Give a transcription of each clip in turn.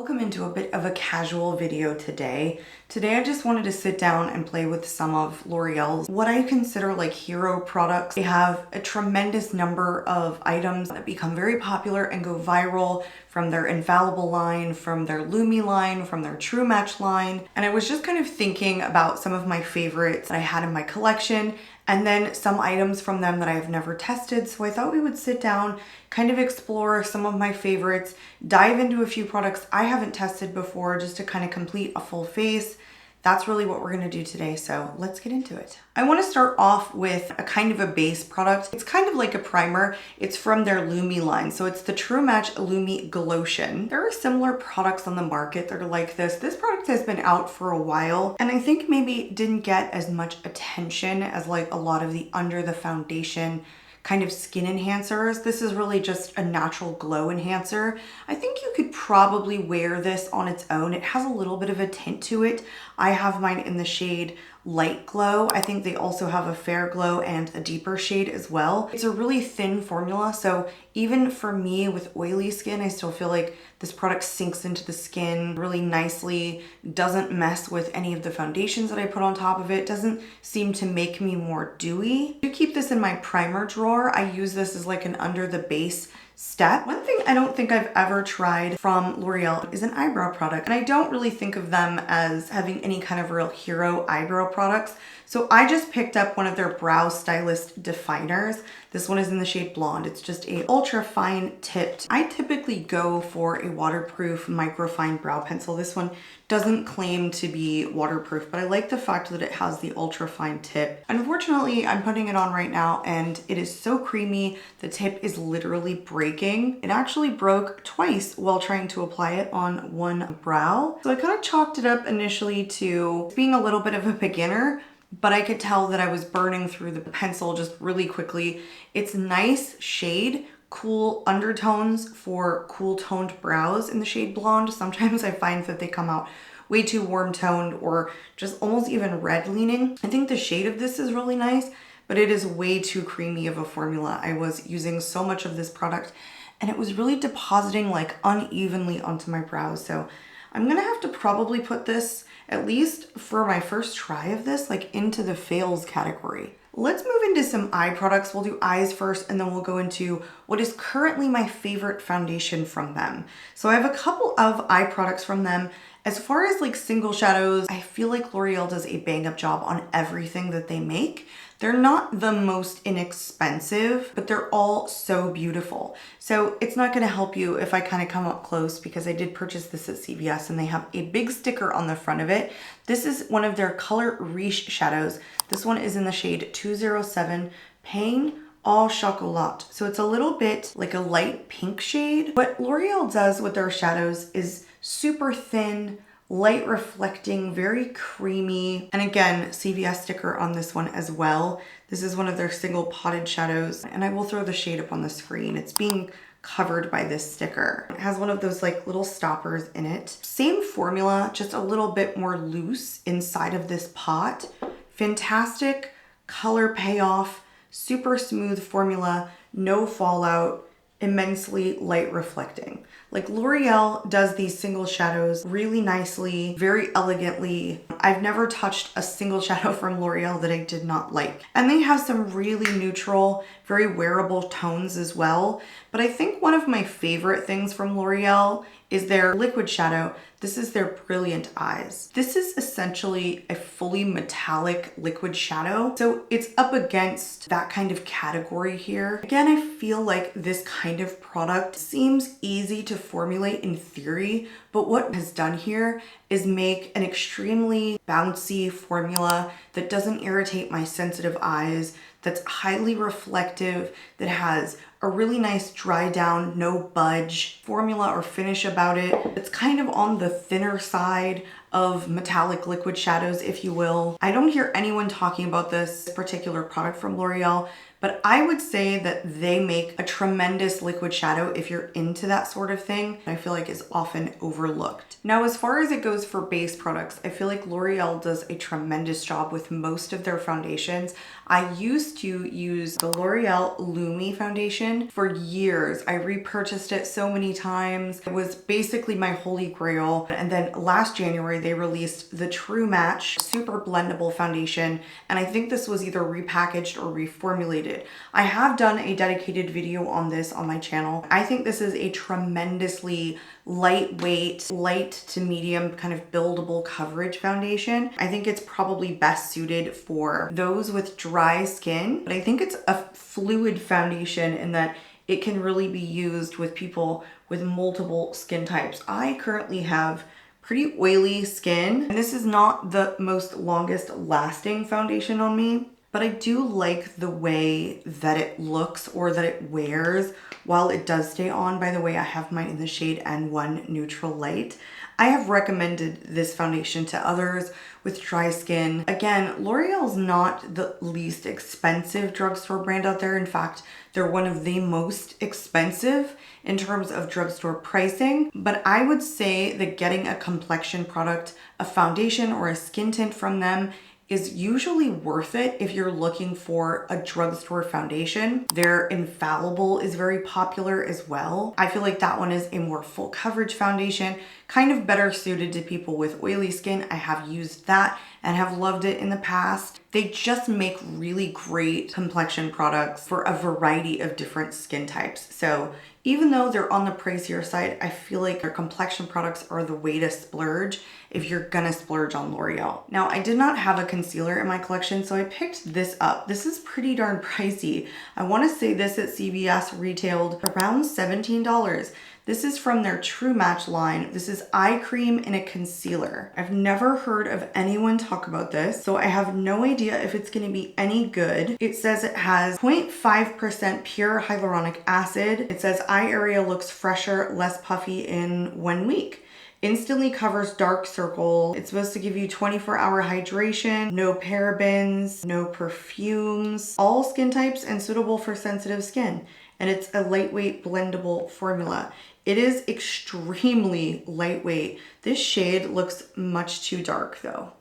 Welcome into a bit of a casual video today. Today I just wanted to sit down and play with some of L'Oreal's what I consider like hero products. They have a tremendous number of items that become very popular and go viral, from their Infallible line, from their Lumi line, from their True Match line. And I was just kind of thinking about some of my favorites that I had in my collection, and then some items from them that I have never tested. So I thought we would sit down, kind of explore some of my favorites, dive into a few products I haven't tested before just to kind of complete a full face. That's really what we're gonna do today, so let's get into it. I wanna start off with a kind of a base product. It's kind of like a primer. It's from their Lumi line, so it's the True Match Lumi Glotion. There are similar products on the market that are like this. This product has been out for a while, and I think maybe didn't get as much attention as like a lot of the under the foundation kind of skin enhancers. This is really just a natural glow enhancer. I think you could probably wear this on its own. It has a little bit of a tint to it. I have mine in the shade Light Glow. I think they also have a Fair Glow and a deeper shade as well. It's a really thin formula, so even for me with oily skin, I still feel like this product sinks into the skin really nicely, doesn't mess with any of the foundations that I put on top of it, doesn't seem to make me more dewy. To keep this in my primer drawer, I use this as like an under the base step. One thing I don't think I've ever tried from L'Oreal is an eyebrow product, and I don't really think of them as having any kind of real hero eyebrow products. So I just picked up one of their Brow Stylist definers. This one is in the shade Blonde. It's just a ultra fine tipped. I typically go for a waterproof microfine brow pencil. This one doesn't claim to be waterproof, but I like the fact that it has the ultra fine tip. Unfortunately, I'm putting it on right now and it is so creamy. The tip is literally breaking. It actually broke twice while trying to apply it on one brow. So I kind of chalked it up initially to being a little bit of a beginner, but I could tell that I was burning through the pencil just really quickly. It's nice shade, cool undertones for cool toned brows in the shade Blonde. Sometimes I find that they come out way too warm toned or just almost even red leaning. I think the shade of this is really nice, but it is way too creamy of a formula. I was using so much of this product and it was really depositing like unevenly onto my brows. So I'm gonna have to probably put this, at least for my first try of this, like into the fails category. Let's move into some eye products. We'll do eyes first, and then we'll go into what is currently my favorite foundation from them. So I have a couple of eye products from them. As far as like single shadows, I feel like L'Oreal does a bang up job on everything that they make. They're not the most inexpensive, but they're all so beautiful. So it's not gonna help you if I kind of come up close, because I did purchase this at CVS and they have a big sticker on the front of it. This is one of their Color Riche shadows. This one is in the shade 207 Pain Au Chocolat. So it's a little bit like a light pink shade. What L'Oreal does with their shadows is super thin, light reflecting, very creamy. And again, CVS sticker on this one as well. This is one of their single potted shadows, and I will throw the shade up on the screen. It's being covered by this sticker. It has one of those like little stoppers in it. Same formula, just a little bit more loose inside of this pot. Fantastic color payoff, super smooth formula, no fallout, immensely light reflecting. Like L'Oreal does these single shadows really nicely, very elegantly. I've never touched a single shadow from L'Oreal that I did not like. And they have some really neutral, very wearable tones as well. But I think one of my favorite things from L'Oreal is their liquid shadow. This is their Brilliant Eyes. This is essentially a fully metallic liquid shadow. So it's up against that kind of category here. Again, I feel like this kind of product seems easy to formulate in theory, but what has done here is make an extremely bouncy formula that doesn't irritate my sensitive eyes, that's highly reflective, that has a really nice dry down, no budge formula or finish about it. It's kind of on the thinner side of metallic liquid shadows, if you will. I don't hear anyone talking about this particular product from L'Oreal, but I would say that they make a tremendous liquid shadow if you're into that sort of thing. I feel like is often overlooked. Now, as far as it goes for base products, I feel like L'Oreal does a tremendous job with most of their foundations. I used to use the L'Oreal Lumi foundation foundation for years. I repurchased it so many times. It was basically my holy grail. And then last January, they released the True Match Super Blendable Foundation. And I think this was either repackaged or reformulated. I have done a dedicated video on this on my channel. I think this is a tremendously lightweight, light to medium kind of buildable coverage foundation. I think it's probably best suited for those with dry skin, but I think it's a fluid foundation in that it can really be used with people with multiple skin types. I currently have pretty oily skin, and this is not the most longest lasting foundation on me, but I do like the way that it looks or that it wears while it does stay on. By the way, I have mine in the shade N1 Neutral Light. I have recommended this foundation to others with dry skin. Again, L'Oreal's not the least expensive drugstore brand out there. In fact, they're one of the most expensive in terms of drugstore pricing. But I would say that getting a complexion product, a foundation or a skin tint from them is usually worth it if you're looking for a drugstore foundation. Their Infallible is very popular as well. I feel like that one is a more full coverage foundation, kind of better suited to people with oily skin. I have used that and have loved it in the past. They just make really great complexion products for a variety of different skin types. So even though they're on the pricier side, I feel like their complexion products are the way to splurge if you're gonna splurge on L'Oreal. Now, I did not have a concealer in my collection, so I picked this up. This is pretty darn pricey. I wanna say this at CVS retailed around $17. This is from their True Match line. This is eye cream in a concealer. I've never heard of anyone talk about this, so I have no idea if it's gonna be any good. It says it has 0.5% pure hyaluronic acid. It says eye area looks fresher, less puffy in 1 week. Instantly covers dark circles. It's supposed to give you 24-hour hydration, no parabens, no perfumes, all skin types and suitable for sensitive skin. And it's a lightweight blendable formula. It is extremely lightweight. This shade looks much too dark though.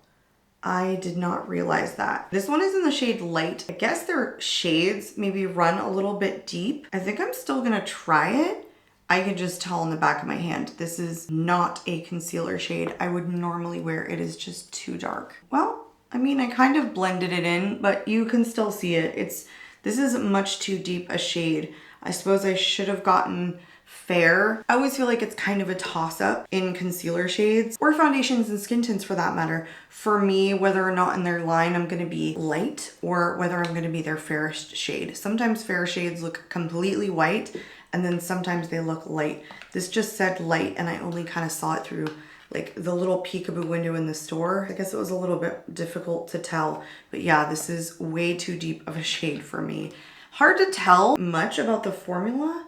I did not realize that. This one is in the shade Light. I guess their shades maybe run a little bit deep. I think I'm still gonna try it. I can just tell on the back of my hand, this is not a concealer shade I would normally wear. It is just too dark. Well, I mean, I kind of blended it in, but you can still see it. This is much too deep a shade. I suppose I should have gotten Fair. I always feel like it's kind of a toss-up in concealer shades or foundations and skin tints for that matter. For me, whether or not in their line I'm gonna be light or whether I'm gonna be their fairest shade. Sometimes fair shades look completely white and then sometimes they look light. This just said light and I only kind of saw it through like the little peekaboo window in the store. I guess it was a little bit difficult to tell, but yeah, this is way too deep of a shade for me. Hard to tell much about the formula.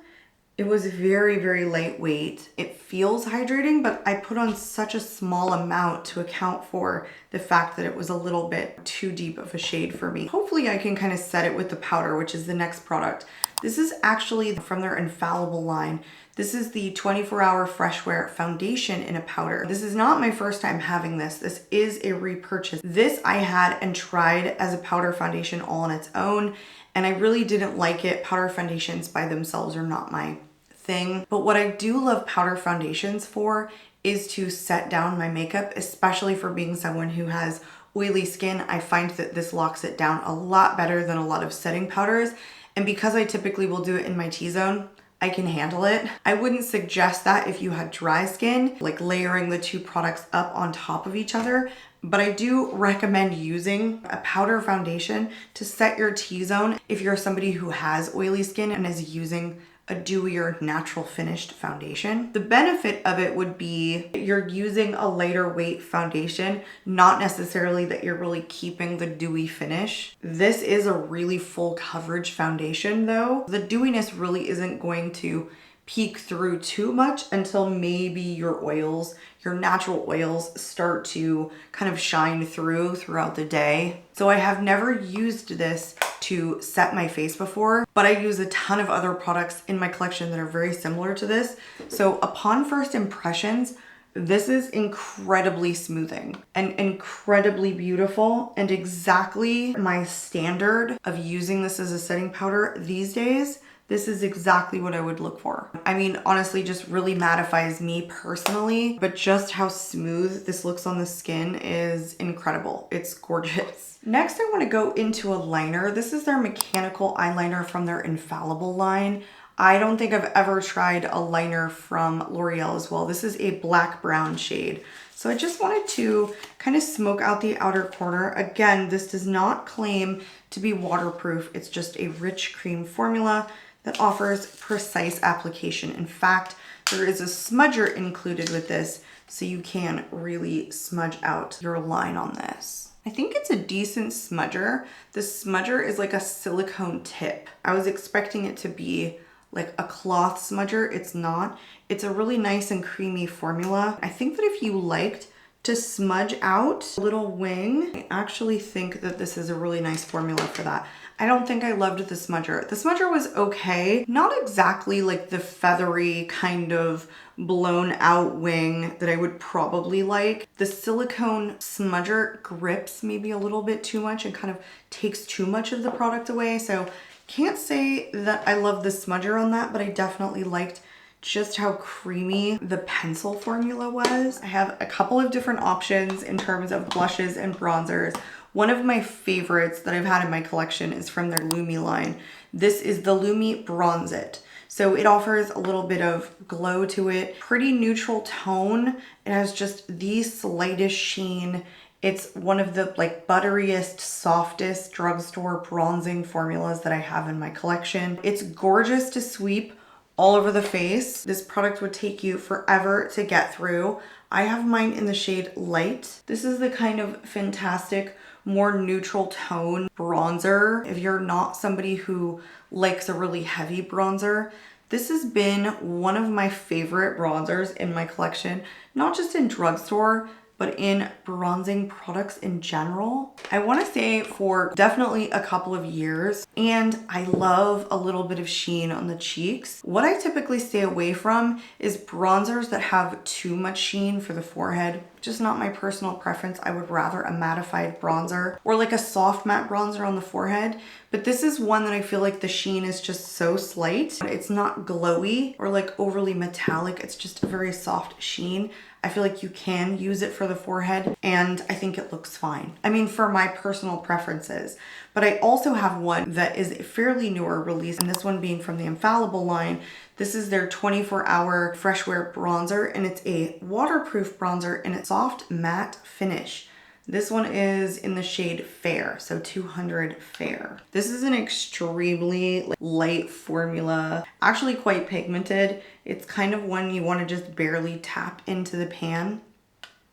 It was very, very lightweight. It feels hydrating, but I put on such a small amount to account for the fact that it was a little bit too deep of a shade for me. Hopefully I can kind of set it with the powder, which is the next product. This is actually from their Infallible line. This is the 24-hour Fresh Wear Foundation in a powder. This is not my first time having this. This is a repurchase. This I had and tried as a powder foundation all on its own, and I really didn't like it. Powder foundations by themselves are not my thing. But what I do love powder foundations for is to set down my makeup, especially for being someone who has oily skin. I find that this locks it down a lot better than a lot of setting powders. And because I typically will do it in my T-zone, I can handle it. I wouldn't suggest that if you had dry skin, like layering the two products up on top of each other. But I do recommend using a powder foundation to set your T-zone if you're somebody who has oily skin and is using a dewier natural finished foundation. The benefit of it would be you're using a lighter weight foundation, not necessarily that you're really keeping the dewy finish. This is a really full coverage foundation though. The dewiness really isn't going to peek through too much until maybe your oils, your natural oils start to kind of shine through throughout the day. So I have never used this to set my face before, but I use a ton of other products in my collection that are very similar to this. So upon first impressions, this is incredibly smoothing and incredibly beautiful and exactly my standard of using this as a setting powder these days. this is exactly what I would look for. I mean, honestly, just really mattifies me personally, but just how smooth this looks on the skin is incredible. It's gorgeous. Next, I want to go into a liner. This is their mechanical eyeliner from their Infallible line. I don't think I've ever tried a liner from L'Oreal as well. This is a black brown shade. So I just wanted to kind of smoke out the outer corner. Again, this does not claim to be waterproof. It's just a rich cream formula that offers precise application. In fact, there is a smudger included with this, so you can really smudge out your line on this. I think it's a decent smudger. The smudger is like a silicone tip. I was expecting it to be like a cloth smudger. It's not. It's a really nice and creamy formula. I think that if you liked to smudge out a little wing, I actually think that this is a really nice formula for that. I don't think I loved the smudger. The smudger was okay. Not exactly like the feathery kind of blown out wing that I would probably like. The silicone smudger grips maybe a little bit too much and kind of takes too much of the product away. So can't say that I love the smudger on that, but I definitely liked just how creamy the pencil formula was. I have a couple of different options in terms of blushes and bronzers. One of my favorites that I've had in my collection is from their Lumi line. This is the Lumi Bronze It. So it offers a little bit of glow to it, pretty neutral tone. It has just the slightest sheen. It's one of the like butteriest, softest drugstore bronzing formulas that I have in my collection. It's gorgeous to sweep all over the face. This product would take you forever to get through. I have mine in the shade Light. This is the kind of fantastic, more neutral tone bronzer. If you're not somebody who likes a really heavy bronzer, this has been one of my favorite bronzers in my collection, not just in drugstore, but in bronzing products in general. I want to say for definitely a couple of years, and I love a little bit of sheen on the cheeks. What I typically stay away from is bronzers that have too much sheen for the forehead. Just not my personal preference. I would rather a mattified bronzer or like a soft matte bronzer on the forehead. But this is one that I feel like the sheen is just so slight. It's not glowy or like overly metallic. It's just a very soft sheen. I feel like you can use it for the forehead and I think it looks fine. I mean, for my personal preferences. But I also have one that is a fairly newer release, and this one being from the Infallible line. This is their 24-hour fresh wear bronzer, and it's a waterproof bronzer in a soft matte finish. This one is in the shade Fair, so 200 Fair. This is an extremely light formula, actually quite pigmented. It's kind of one you want to just barely tap into the pan.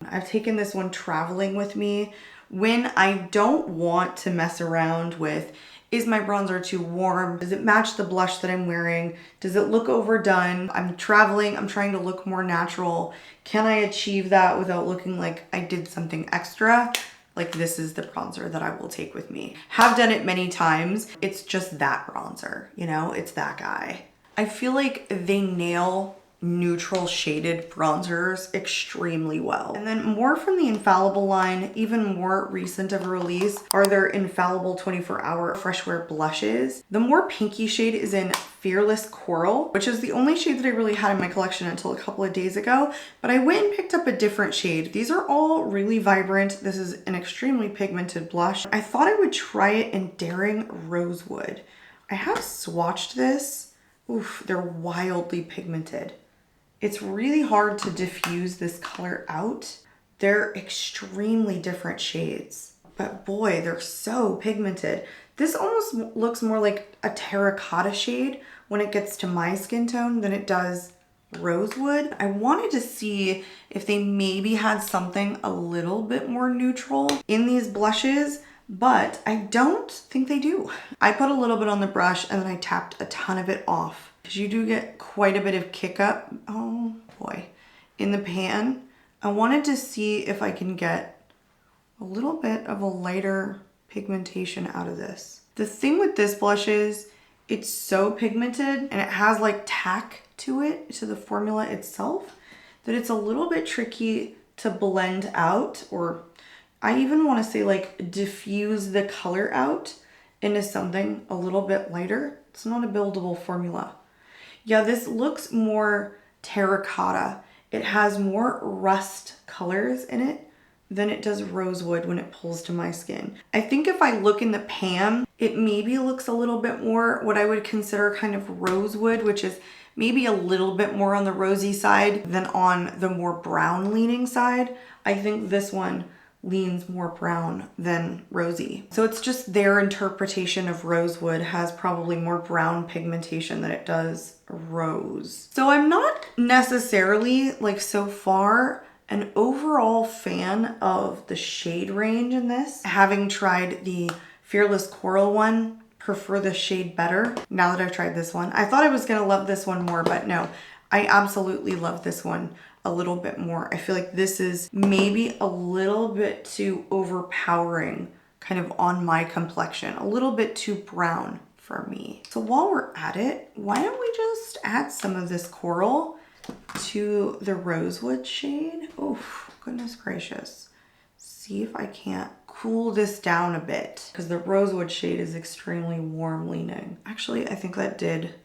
I've taken this one traveling with me when I don't want to mess around with, is my bronzer too warm? Does it match the blush that I'm wearing? Does it look overdone? I'm traveling, I'm trying to look more natural. Can I achieve that without looking like I did something extra? Like, this is the bronzer that I will take with me. Have done it many times. It's just that bronzer, you know, it's that guy. I feel like they nail neutral shaded bronzers extremely well. And then more from the Infallible line, even more recent of a release, are their Infallible 24-hour fresh wear blushes. The more pinky shade is in Fearless Coral, which is the only shade that I really had in my collection until a couple of days ago, but I went and picked up a different shade. These are all really vibrant. This is an extremely pigmented blush. I thought I would try it in Daring Rosewood. I have swatched this. Oof, they're wildly pigmented. It's really hard to diffuse this color out. They're extremely different shades, but boy, they're so pigmented. This almost looks more like a terracotta shade when it gets to my skin tone than it does Rosewood. I wanted to see if they maybe had something a little bit more neutral in these blushes, but I don't think they do. I put a little bit on the brush and then I tapped a ton of it off. Because you do get quite a bit of kick up, oh boy, in the pan. I wanted to see if I can get a little bit of a lighter pigmentation out of this. The thing with this blush is it's so pigmented and it has like tack to it, to the formula itself, that it's a little bit tricky to blend out, or I even want to say like diffuse the color out into something a little bit lighter. It's not a buildable formula. Yeah, this looks more terracotta. It has more rust colors in it than it does rosewood when it pulls to my skin. I think if I look in the pan, it maybe looks a little bit more what I would consider kind of rosewood, which is maybe a little bit more on the rosy side than on the more brown leaning side. I think this one leans more brown than rosy. So it's just their interpretation of rosewood has probably more brown pigmentation than it does rose. So I'm not necessarily, like, so far an overall fan of the shade range in this. Having tried the Fearless Coral one, prefer the shade better now that I've tried this one. I thought I was gonna love this one more, but no, I absolutely love this one a little bit more. I feel like this is maybe a little bit too overpowering kind of on my complexion, a little bit too brown for me. So while we're at it, why don't we just add some of this coral to the rosewood shade? Oh, goodness gracious. See if I can't cool this down a bit, because the rosewood shade is extremely warm leaning. Actually, I think that did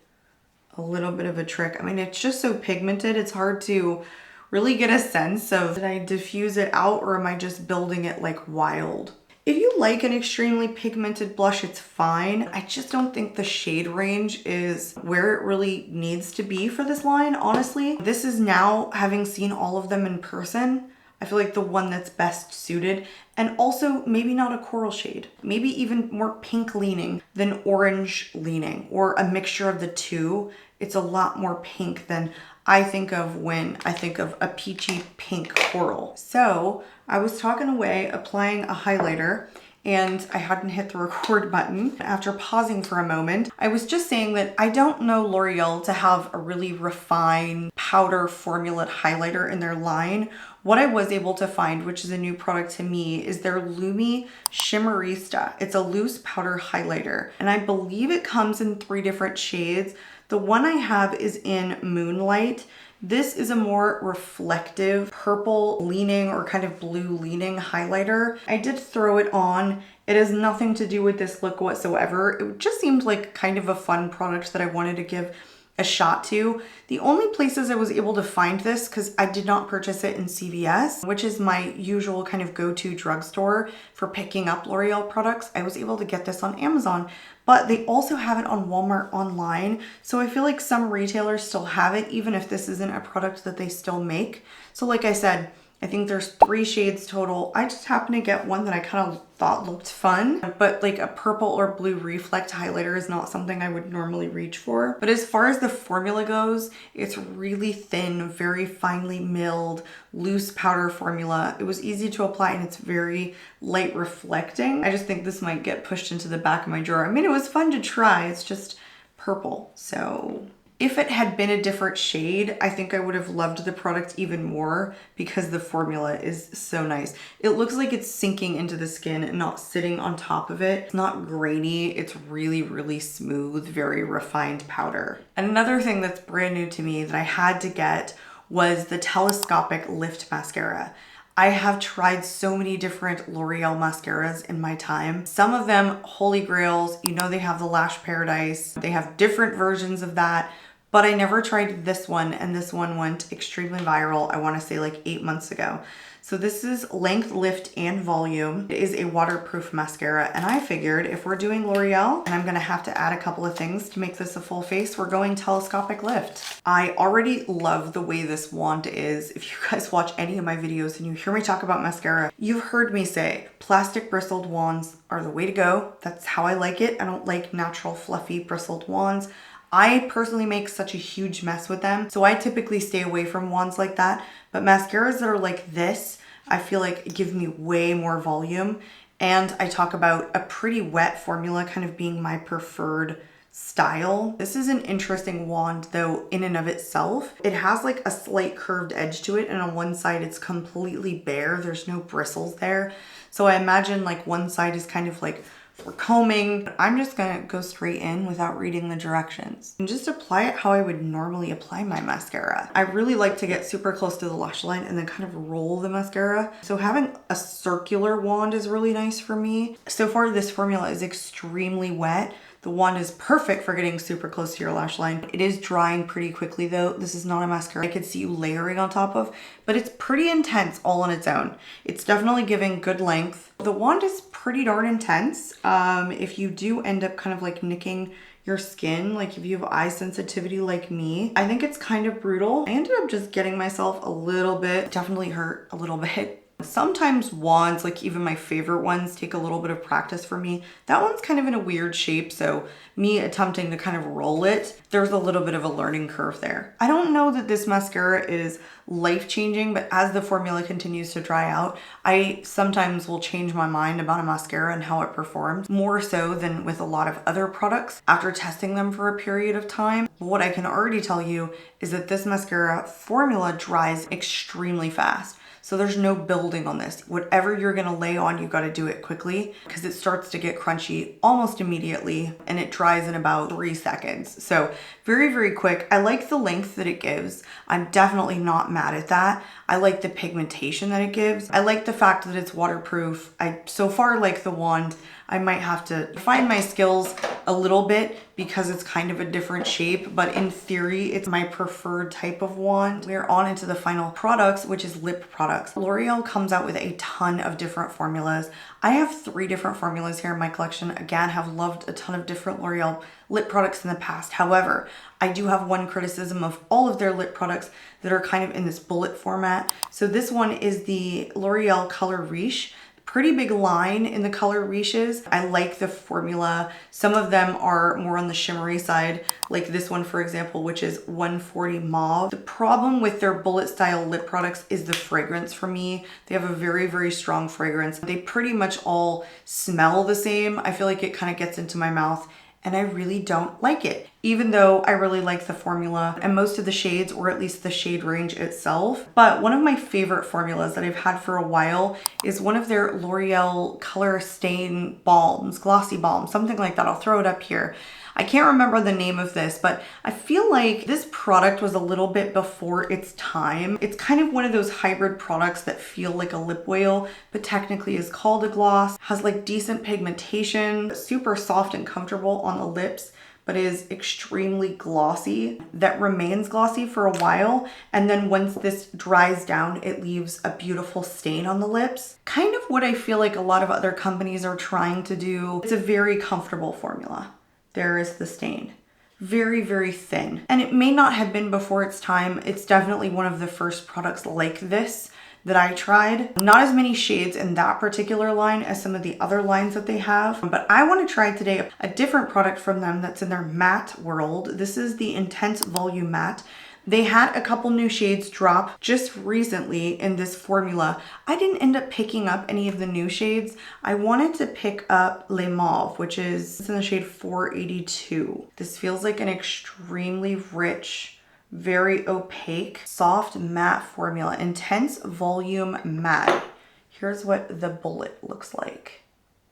a little bit of a trick. I mean, it's just so pigmented, it's hard to really get a sense of, did I diffuse it out or am I just building it like wild? If you like an extremely pigmented blush, it's fine. I just don't think the shade range is where it really needs to be for this line, honestly. This is now, having seen all of them in person, I feel like the one that's best suited, and also maybe not a coral shade, maybe even more pink leaning than orange leaning, or a mixture of the two. It's a lot more pink than I think of when I think of a peachy pink coral. So I was talking away, applying a highlighter, and I hadn't hit the record button. After pausing for a moment, I was just saying that I don't know L'Oreal to have a really refined powder formula highlighter in their line. What I was able to find, which is a new product to me, is their Lumi Shimmerista. It's a loose powder highlighter, and I believe it comes in 3 different shades. The one I have is in Moonlight. This is a more reflective purple leaning or kind of blue leaning highlighter. I did throw it on. It has nothing to do with this look whatsoever. It just seemed like kind of a fun product that I wanted to give a shot to. The only places I was able to find this, because I did not purchase it in CVS, which is my usual kind of go-to drugstore for picking up L'Oreal products, I was able to get this on Amazon, but they also have it on Walmart online. So I feel like some retailers still have it, even if this isn't a product that they still make. So like I said, I think there's 3 shades total. I just happened to get one that I kind of thought looked fun, but like a purple or blue reflect highlighter is not something I would normally reach for. But as far as the formula goes, it's really thin, very finely milled, loose powder formula. It was easy to apply and it's very light reflecting. I just think this might get pushed into the back of my drawer. I mean, it was fun to try. It's just purple. So if it had been a different shade, I think I would have loved the product even more because the formula is so nice. It looks like it's sinking into the skin and not sitting on top of it. It's not grainy. It's really, really smooth, very refined powder. And another thing that's brand new to me that I had to get was the telescopic lift mascara. I have tried so many different L'Oreal mascaras in my time. Some of them, holy grails, you know, they have the Lash Paradise. They have different versions of that, but I never tried this one, and this one went extremely viral, I wanna say like 8 months ago. So this is Length, Lift, and Volume. It is a waterproof mascara, and I figured if we're doing L'Oreal, and I'm gonna have to add a couple of things to make this a full face, we're going telescopic lift. I already love the way this wand is. If you guys watch any of my videos and you hear me talk about mascara, you've heard me say plastic bristled wands are the way to go. That's how I like it. I don't like natural fluffy bristled wands. I personally make such a huge mess with them, so I typically stay away from wands like that. But mascaras that are like this, I feel like give me way more volume. And I talk about a pretty wet formula kind of being my preferred style. This is an interesting wand though in and of itself. It has like a slight curved edge to it, and on one side it's completely bare. There's no bristles there. So I imagine like one side is kind of like for combing. I'm just gonna go straight in without reading the directions and just apply it how I would normally apply my mascara. I really like to get super close to the lash line and then kind of roll the mascara. So having a circular wand is really nice for me. So far this formula is extremely wet. The wand is perfect for getting super close to your lash line. It is drying pretty quickly though. This is not a mascara I could see you layering on top of, but it's pretty intense all on its own. It's definitely giving good length. The wand is pretty darn intense. If you do end up kind of like nicking your skin, like if you have eye sensitivity like me, I think it's kind of brutal. I ended up just getting myself a little bit, definitely hurt a little bit. Sometimes wands, like even my favorite ones, take a little bit of practice for me. That one's kind of in a weird shape, so me attempting to kind of roll it, there's a little bit of a learning curve there. I don't know that this mascara is life-changing, but as the formula continues to dry out, I sometimes will change my mind about a mascara and how it performs, more so than with a lot of other products after testing them for a period of time. What I can already tell you is that this mascara formula dries extremely fast. So there's no building on this. Whatever you're gonna lay on, you gotta do it quickly because it starts to get crunchy almost immediately and it dries in about 3 seconds. So very, very quick. I like the length that it gives. I'm definitely not mad at that. I like the pigmentation that it gives. I like the fact that it's waterproof. I so far like the wand. I might have to refine my skills a little bit because it's kind of a different shape, but in theory, it's my preferred type of wand. We're on into the final products, which is lip products. L'Oreal comes out with a ton of different formulas. I have 3 different formulas here in my collection. Again, have loved a ton of different L'Oreal lip products in the past. However, I do have one criticism of all of their lip products that are kind of in this bullet format. So this one is the L'Oreal Color Riche. Pretty big line in the color Riches. I like the formula. Some of them are more on the shimmery side, like this one, for example, which is 140 Mauve. The problem with their bullet style lip products is the fragrance for me. They have a very, very strong fragrance. They pretty much all smell the same. I feel like it kind of gets into my mouth and I really don't like it. Even though I really like the formula and most of the shades, or at least the shade range itself. But one of my favorite formulas that I've had for a while is one of their L'Oreal Color Stain Balms, Glossy Balm, something like that. I'll throw it up here. I can't remember the name of this, but I feel like this product was a little bit before its time. It's kind of one of those hybrid products that feel like a lip oil, but technically is called a gloss, has like decent pigmentation, super soft and comfortable on the lips, but is extremely glossy, that remains glossy for a while. And then once this dries down, it leaves a beautiful stain on the lips. Kind of what I feel like a lot of other companies are trying to do. It's a very comfortable formula. There is the stain. Very, very thin. And it may not have been before its time. It's definitely one of the first products like this that I tried. Not as many shades in that particular line as some of the other lines that they have, but I want to try today a different product from them that's in their matte world. This is the Intense Volume Matte. They had a couple new shades drop just recently in this formula. I didn't end up picking up any of the new shades. I wanted to pick up Le Mauve, which is in the shade 482. This feels like an extremely rich, very opaque, soft matte formula. Intense Volume Matte. Here's what the bullet looks like.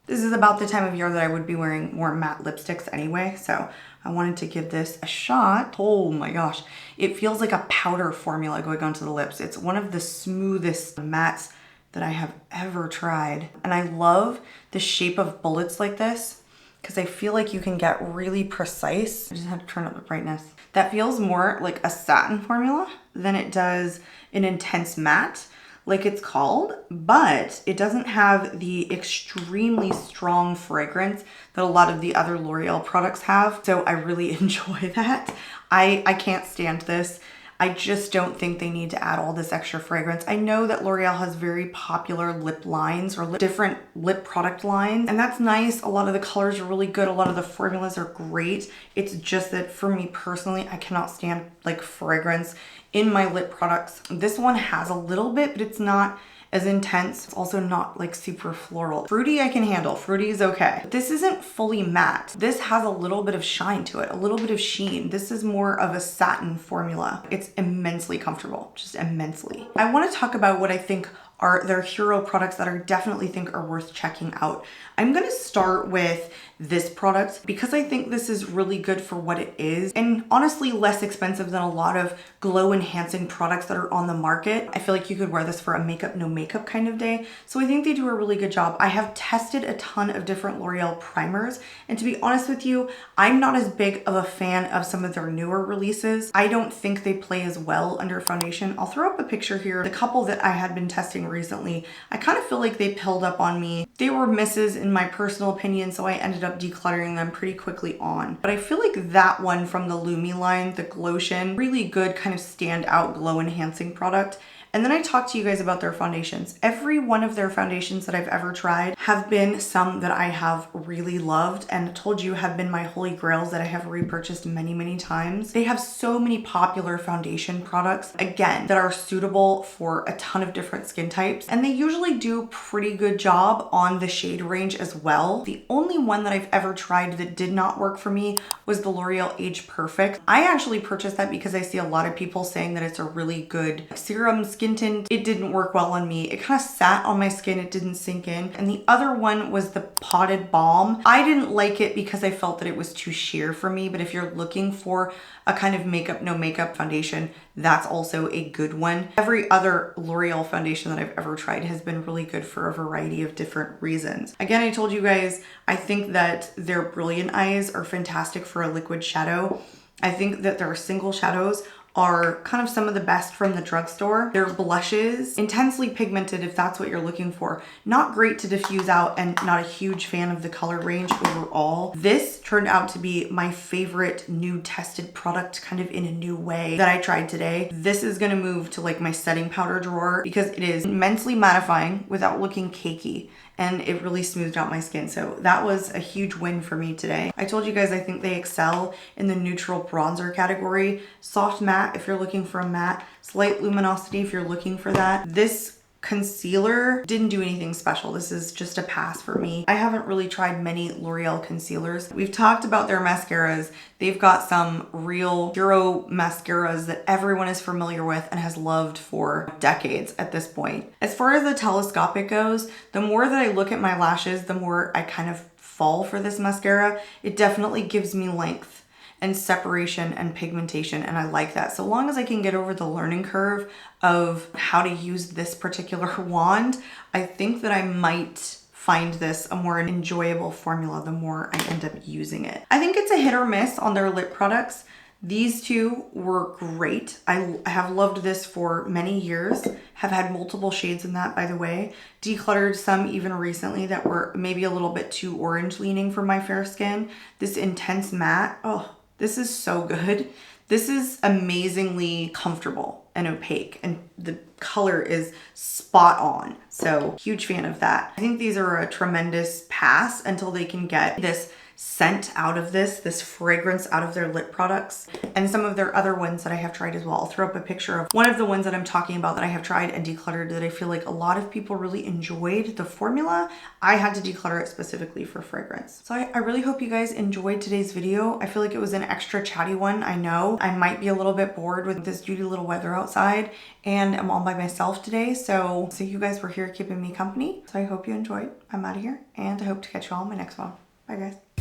This is about the time of year that I would be wearing more matte lipsticks anyway, so I wanted to give this a shot. Oh my gosh, it feels like a powder formula going onto the lips. It's one of the smoothest mattes that I have ever tried. And I love the shape of bullets like this because I feel like you can get really precise. I just had to turn up the brightness. That feels more like a satin formula than it does an intense matte, like it's called, but it doesn't have the extremely strong fragrance that a lot of the other L'Oreal products have. So I really enjoy that. I can't stand this. I just don't think they need to add all this extra fragrance. I know that L'Oreal has very popular lip lines or different lip product lines, and that's nice. A lot of the colors are really good. A lot of the formulas are great. It's just that for me personally, I cannot stand like fragrance in my lip products. This one has a little bit, but it's not as intense. It's also not like super floral. Fruity I can handle. Fruity is okay. But this isn't fully matte. This has a little bit of shine to it, a little bit of sheen. This is more of a satin formula. It's immensely comfortable, just immensely. I want to talk about what I think are their hero products that I definitely think are worth checking out. I'm gonna start with this product because I think this is really good for what it is and honestly less expensive than a lot of glow enhancing products that are on the market. I feel like you could wear this for a makeup no makeup kind of day. So I think they do a really good job. I have tested a ton of different L'Oreal primers, and to be honest with you, I'm not as big of a fan of some of their newer releases. I don't think they play as well under foundation. I'll throw up a picture here. The couple that I had been testing recently, I kind of feel like they pilled up on me. They were misses in my personal opinion, so I ended up decluttering them pretty quickly on. But I feel like that one from the Lumi line, the Glotion, really good kind of stand out glow enhancing product. And then I talked to you guys about their foundations. Every one of their foundations that I've ever tried have been some that I have really loved and told you have been my holy grails that I have repurchased many, many times. They have so many popular foundation products, again, that are suitable for a ton of different skin types. And they usually do a pretty good job on the shade range as well. The only one that I've ever tried that did not work for me was the L'Oreal Age Perfect. I actually purchased that because I see a lot of people saying that it's a really good serum skin tint. It didn't work well on me. It kind of sat on my skin. It didn't sink in. And the other one was the Potted Balm. I didn't like it because I felt that it was too sheer for me. But if you're looking for a kind of makeup, no makeup foundation, that's also a good one. Every other L'Oreal foundation that I've ever tried has been really good for a variety of different reasons. Again, I told you guys, I think that their Brilliant Eyes are fantastic for a liquid shadow. I think that their single shadows are kind of some of the best from the drugstore. Their blushes, intensely pigmented if that's what you're looking for. Not great to diffuse out and not a huge fan of the color range overall. This turned out to be my favorite new tested product kind of in a new way that I tried today. This is gonna move to like my setting powder drawer because it is immensely mattifying without looking cakey. And it really smoothed out my skin. So that was a huge win for me today. I told you guys I think they excel in the neutral bronzer category. Soft matte if you're looking for a matte. Slight luminosity if you're looking for that. This concealer didn't do anything special. This is just a pass for me. I haven't really tried many L'Oreal concealers. We've talked about their mascaras. They've got some real hero mascaras that everyone is familiar with and has loved for decades at this point. As far as the telescopic goes, the more that I look at my lashes, the more I kind of fall for this mascara. It definitely gives me length and separation and pigmentation, and I like that. So long as I can get over the learning curve of how to use this particular wand, I think that I might find this a more enjoyable formula the more I end up using it. I think it's a hit or miss on their lip products. These two were great. I have loved this for many years, have had multiple shades in that, by the way. Decluttered some even recently that were maybe a little bit too orange leaning for my fair skin. This Intense Matte, oh, this is so good. This is amazingly comfortable and opaque, and the color is spot on. So huge fan of that. I think these are a tremendous pass until they can get this scent out of this fragrance out of their lip products, and some of their other ones that I have tried as well. I'll throw up a picture of one of the ones that I'm talking about that I have tried and decluttered that I feel like a lot of people really enjoyed the formula. I had to declutter it specifically for fragrance. So I really hope you guys enjoyed today's video. I feel like it was an extra chatty one. I know I might be a little bit bored with this beauty little weather outside, and I'm all by myself today. So you guys were here keeping me company. So I hope you enjoyed. I'm out of here, and I hope to catch you all in my next one. Bye guys.